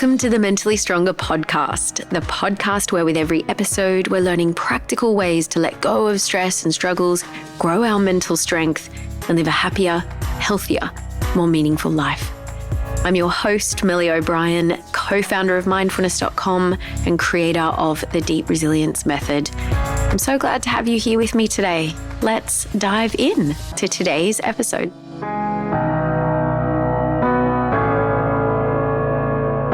Welcome to the Mentally Stronger podcast, the podcast where with every episode, we're learning practical ways to let go of stress and struggles, grow our mental strength, and live a happier, healthier, more meaningful life. I'm your host, Millie O'Brien, co-founder of mindfulness.com and creator of the Deep Resilience Method. I'm so glad to have you here with me today. Let's dive in to today's episode.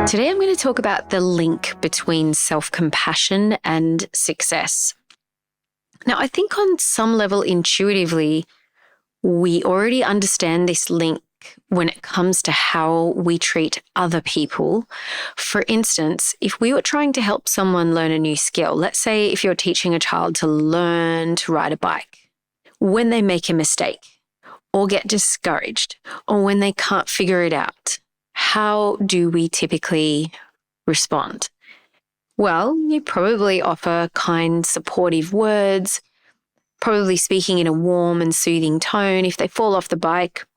Today, I'm going to talk about the link between self-compassion and success. Now, I think on some level, intuitively, we already understand this link when it comes to how we treat other people. For instance, if we were trying to help someone learn a new skill, let's say if you're teaching a child to learn to ride a bike, when they make a mistake or get discouraged or when they can't figure it out, how do we typically respond? Well, you probably offer kind, supportive words, probably speaking in a warm and soothing tone. If they fall off the bike,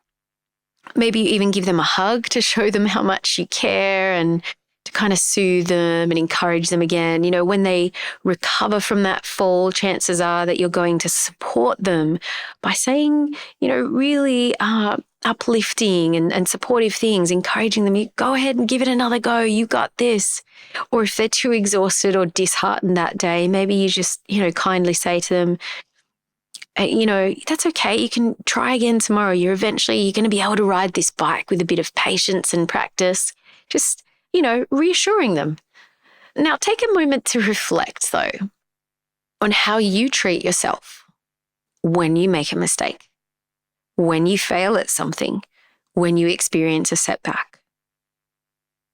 maybe you even give them a hug to show them how much you care and to kind of soothe them and encourage them again. You know, when they recover from that fall, chances are that you're going to support them by saying, really uplifting and supportive things, encouraging them, you go ahead and give it another go, you got this. Or if they're too exhausted or disheartened that day, maybe you just, kindly say to them, that's okay. You can try again tomorrow. You're going to be able to ride this bike with a bit of patience and practice. Just, reassuring them. Now, take a moment to reflect, though, on how you treat yourself when you make a mistake, when you fail at something, when you experience a setback.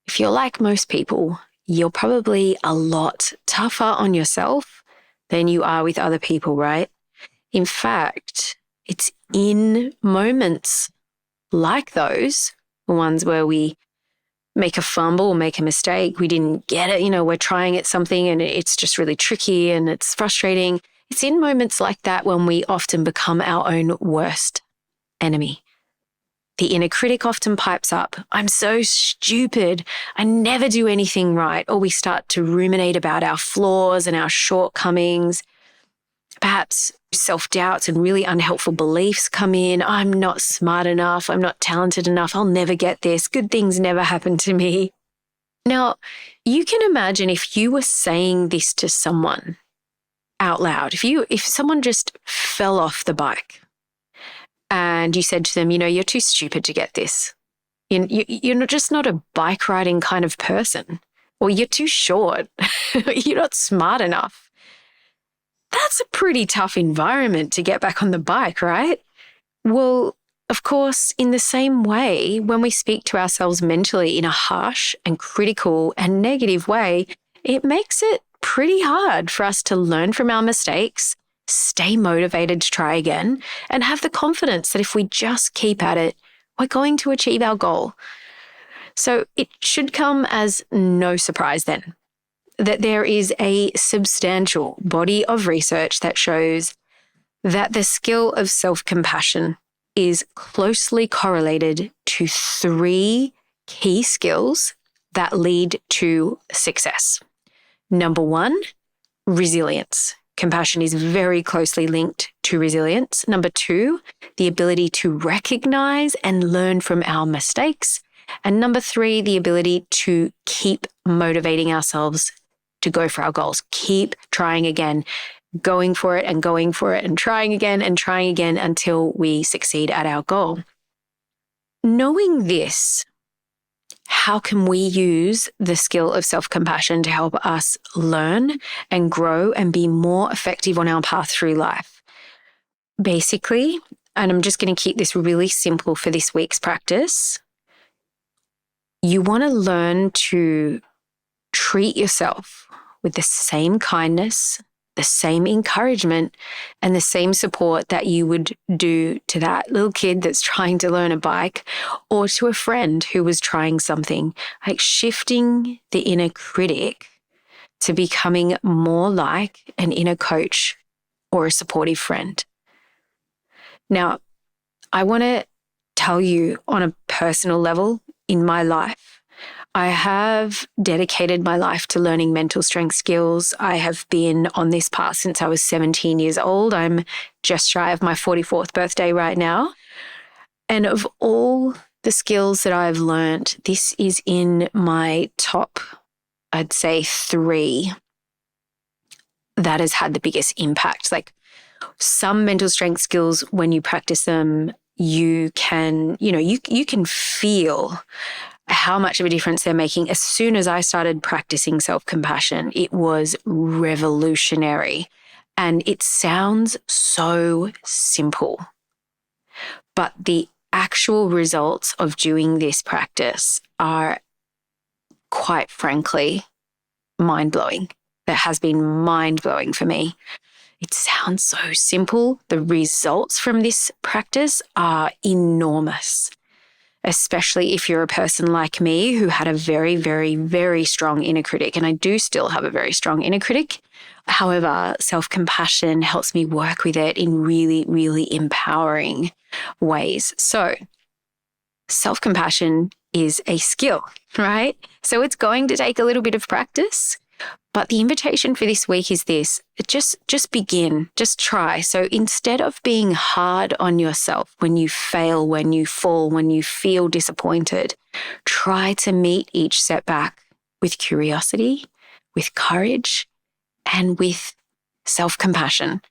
If you're like most people, you're probably a lot tougher on yourself than you are with other people, right? In fact, it's in moments like those, the ones where we make a fumble or make a mistake, we didn't get it, we're trying at something and it's just really tricky and it's frustrating. It's in moments like that when we often become our own worst enemy. The inner critic often pipes up, I'm so stupid, I never do anything right, or we start to ruminate about our flaws and our shortcomings. Perhaps self-doubts and really unhelpful beliefs come in. I'm not smart enough. I'm not talented enough. I'll never get this. Good things never happen to me. Now, you can imagine if you were saying this to someone out loud, if someone just fell off the bike and you said to them, you're too stupid to get this. You're just not a bike riding kind of person, or you're too short. You're not smart enough. That's a pretty tough environment to get back on the bike, right? Well, of course, in the same way, when we speak to ourselves mentally in a harsh and critical and negative way, it makes it pretty hard for us to learn from our mistakes, stay motivated to try again, and have the confidence that if we just keep at it, we're going to achieve our goal. So it should come as no surprise then that there is a substantial body of research that shows that the skill of self-compassion is closely correlated to 3 key skills that lead to success. Number 1, resilience. Compassion is very closely linked to resilience. Number 2, the ability to recognize and learn from our mistakes. And number 3, the ability to keep motivating ourselves to go for our goals. Keep trying again, going for it and trying again until we succeed at our goal. Knowing this, how can we use the skill of self-compassion to help us learn and grow and be more effective on our path through life? Basically, and I'm just going to keep this really simple for this week's practice, you want to learn to treat yourself with the same kindness, the same encouragement, and the same support that you would do to that little kid that's trying to learn a bike or to a friend who was trying something, like shifting the inner critic to becoming more like an inner coach or a supportive friend. Now, I want to tell you on a personal level in my life, I have dedicated my life to learning mental strength skills. I have been on this path since I was 17 years old. I'm just shy of my 44th birthday right now. And of all the skills that I've learned, this is in my top, I'd say 3 that has had the biggest impact. Like some mental strength skills, when you practice them, you can feel how much of a difference they're making. As soon as I started practicing self-compassion, it was revolutionary. And it sounds so simple, but the actual results of doing this practice are, quite frankly, mind-blowing. That has been mind-blowing for me. It sounds so simple. The results from this practice are enormous, especially if you're a person like me who had a very, very, very strong inner critic. And I do still have a very strong inner critic. However, self-compassion helps me work with it in really, really empowering ways. So self-compassion is a skill, right? So it's going to take a little bit of practice. But the invitation for this week is this: just begin, just try. So instead of being hard on yourself when you fail, when you fall, when you feel disappointed, try to meet each setback with curiosity, with courage, and with self-compassion.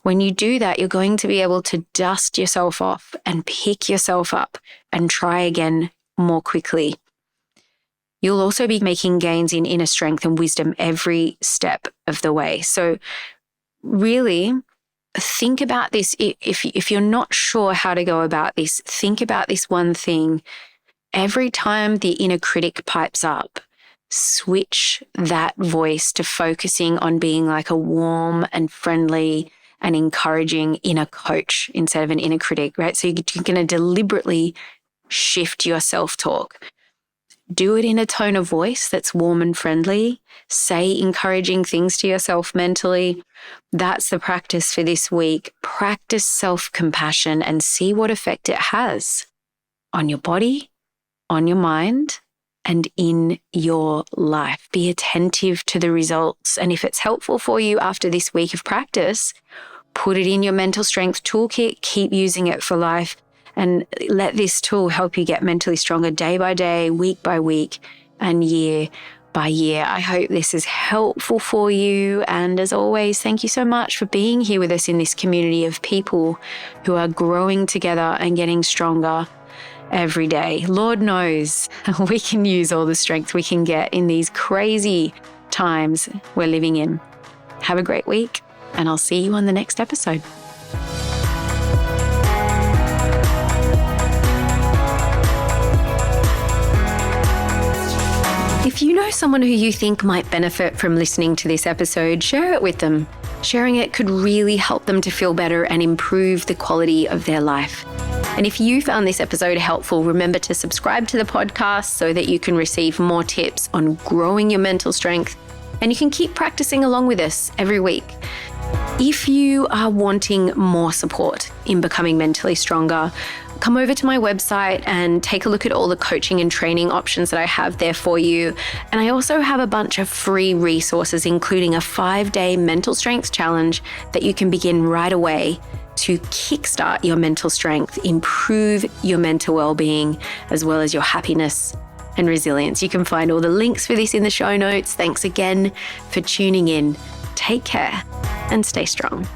When you do that, you're going to be able to dust yourself off and pick yourself up and try again more quickly. You'll also be making gains in inner strength and wisdom every step of the way. So really think about this. If you're not sure how to go about this, think about this one thing. Every time the inner critic pipes up, switch that voice to focusing on being like a warm and friendly and encouraging inner coach instead of an inner critic, right? So you're going to deliberately shift your self-talk. Do it in a tone of voice that's warm and friendly. Say encouraging things to yourself mentally. That's the practice for this week. Practice self-compassion and see what effect it has on your body, on your mind, and in your life. Be attentive to the results. And if it's helpful for you after this week of practice, put it in your mental strength toolkit. Keep using it for life. And let this tool help you get mentally stronger day by day, week by week, and year by year. I hope this is helpful for you. And as always, thank you so much for being here with us in this community of people who are growing together and getting stronger every day. Lord knows we can use all the strength we can get in these crazy times we're living in. Have a great week, and I'll see you on the next episode. If you know someone who you think might benefit from listening to this episode, share it with them. Sharing it could really help them to feel better and improve the quality of their life. And if you found this episode helpful, remember to subscribe to the podcast so that you can receive more tips on growing your mental strength, and you can keep practicing along with us every week. If you are wanting more support in becoming mentally stronger, come over to my website and take a look at all the coaching and training options that I have there for you. And I also have a bunch of free resources, including a 5-day mental strength challenge that you can begin right away to kickstart your mental strength, improve your mental well-being, as well as your happiness and resilience. You can find all the links for this in the show notes. Thanks again for tuning in. Take care and stay strong.